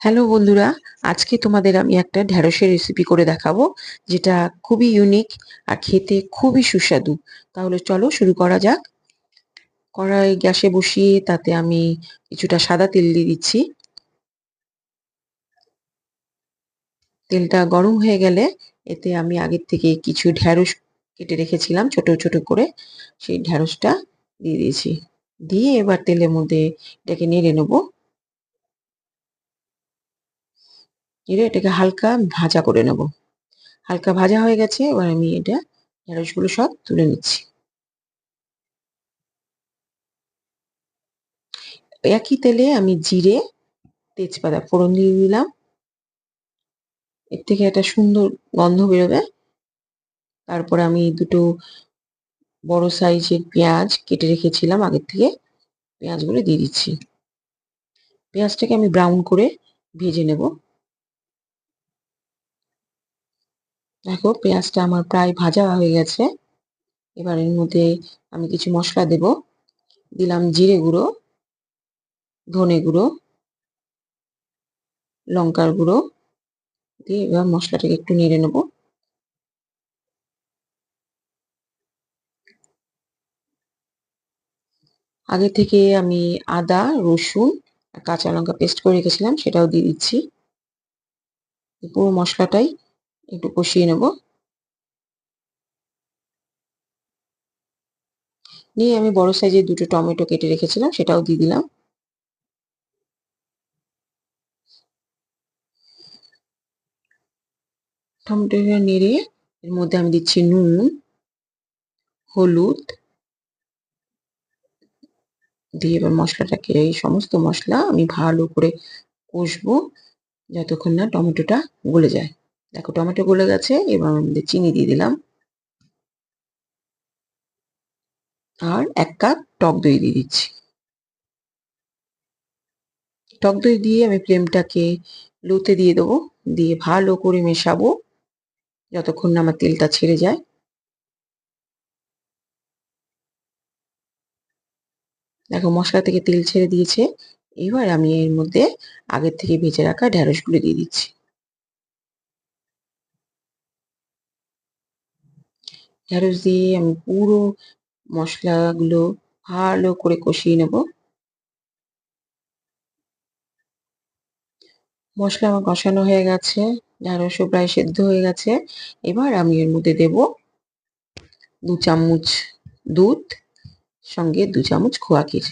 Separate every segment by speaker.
Speaker 1: Hello বন্ধুরা, আজকে তোমাদের আমি একটা ঢ্যাঁড়সের রেসিপি করে দেখাবো, যেটা খুবই ইউনিক আর খেতে খুবই সুস্বাদু। তাহলে চলো শুরু করা যাক। কড়াই গ্যাসে বসিয়ে তাতে আমি কিছুটা সাদা তেল দিয়ে দিচ্ছি। তেলটা গরম হয়ে গেলে এতে আমি আগের থেকে কিছু ঢ্যাঁড়স কেটে রেখেছিলাম ছোট ছোট করে, সেই ঢ্যাঁড়সটা দিয়ে দিয়েছি। দিয়ে এবার তেলের মধ্যে এটাকে নেড়ে নেবো। নেড়ে এটাকে হালকা ভাজা করে নেবো। হালকা ভাজা হয়ে গেছে, এবার আমি এটা ঢ্যাঁড়সগুলো সব তুলে নিচ্ছি। একই তেলে আমি জিরে, তেজপাতা ফোড়ন দিয়ে দিলাম। এর থেকে একটা সুন্দর গন্ধ বেরোবে। তারপরে আমি দুটো বড় সাইজের পেঁয়াজ কেটে রেখেছিলাম আগের থেকে, পেঁয়াজগুলো দিয়ে দিচ্ছি। পেঁয়াজটাকে আমি ব্রাউন করে ভেজে নেব। দেখো পেঁয়াজটা আমার প্রায় ভাজা হয়ে গেছে। এবার এর মধ্যে আমি কিছু মশলা দেব। দিলাম জিরে গুঁড়ো, ধনে গুঁড়ো, লঙ্কার গুঁড়ো দিয়ে এবার মশলাটাকে একটু নেড়ে নেব। আগে থেকে আমি আদা, রসুন আর কাঁচা লঙ্কা পেস্ট করে রেখেছিলাম, সেটাও দিয়ে দিচ্ছি। পুরো মশলাটাই একটু কষিয়ে নেব। নিয়ে আমি বড় সাইজের দুটো টমেটো কেটে রেখেছিলাম, সেটাও দিয়ে দিলাম। টমেটোটা নেড়ে এর মধ্যে আমি দিচ্ছি নুন, হলুদ দিয়ে এবার মশলাটাকে, এই সমস্ত মশলা আমি ভালো করে কষবো যতক্ষণ না টমেটোটা গলে যায়। দেখো টমেটো গলে গেছে, এবার আমি চিনি দিয়ে দিলাম আর 1 কাপ টক দই দিয়ে দিচ্ছি। টক দই দিয়ে আমি ফ্লেমটাকে লোতে দিয়ে দেবো, দিয়ে ভালো করে মেশাবো যতক্ষণ না আমার তেলটা ছেড়ে যায়। দেখো মশলা থেকে তেল ছেড়ে দিয়েছে। এবার আমি এর মধ্যে আগের থেকে ভেজে রাখা ঢ্যাঁড়সগুলো দিয়ে দিচ্ছি। ঢ্যাঁড়স দিয়ে আমি পুরো মশলাগুলো ভালো করে কষিয়ে নেব। মশলা আমার কষানো হয়ে গেছে, ঢ্যাঁড়সও প্রায় সেদ্ধ হয়ে গেছে। এবার আমি এর মধ্যে দেব 2 চামচ দুধ, সঙ্গে 2 চামচ খোয়া ক্ষীর।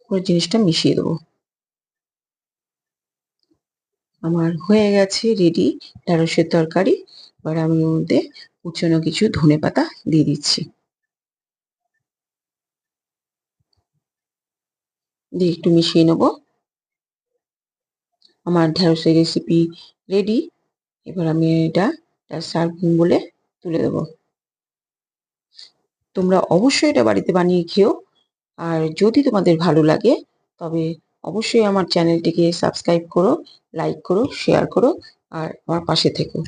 Speaker 1: পুরো জিনিসটা মিশিয়ে দেবো। আমার হয়ে গেছে রেডি ঢ্যাঁড়সের তরকারি। এবার আমি এর মধ্যে কুচনো কিছু ধনেপাতা দিয়ে দিচ্ছি। দিয়ে একটু মিশিয়ে নেব। আমার ঢ্যাঁড়সের রেসিপি রেডি। এবার আমি এটা সার্ভিং বলে তুলে দেব। তোমরা অবশ্যই এটা বাড়িতে বানিয়ে খেও। আর যদি তোমাদের ভালো লাগে তবে অবশ্যই আমার চ্যানেলটিকে সাবস্ক্রাইব করো, লাইক করো, শেয়ার করো আর আমার পাশে থেকো।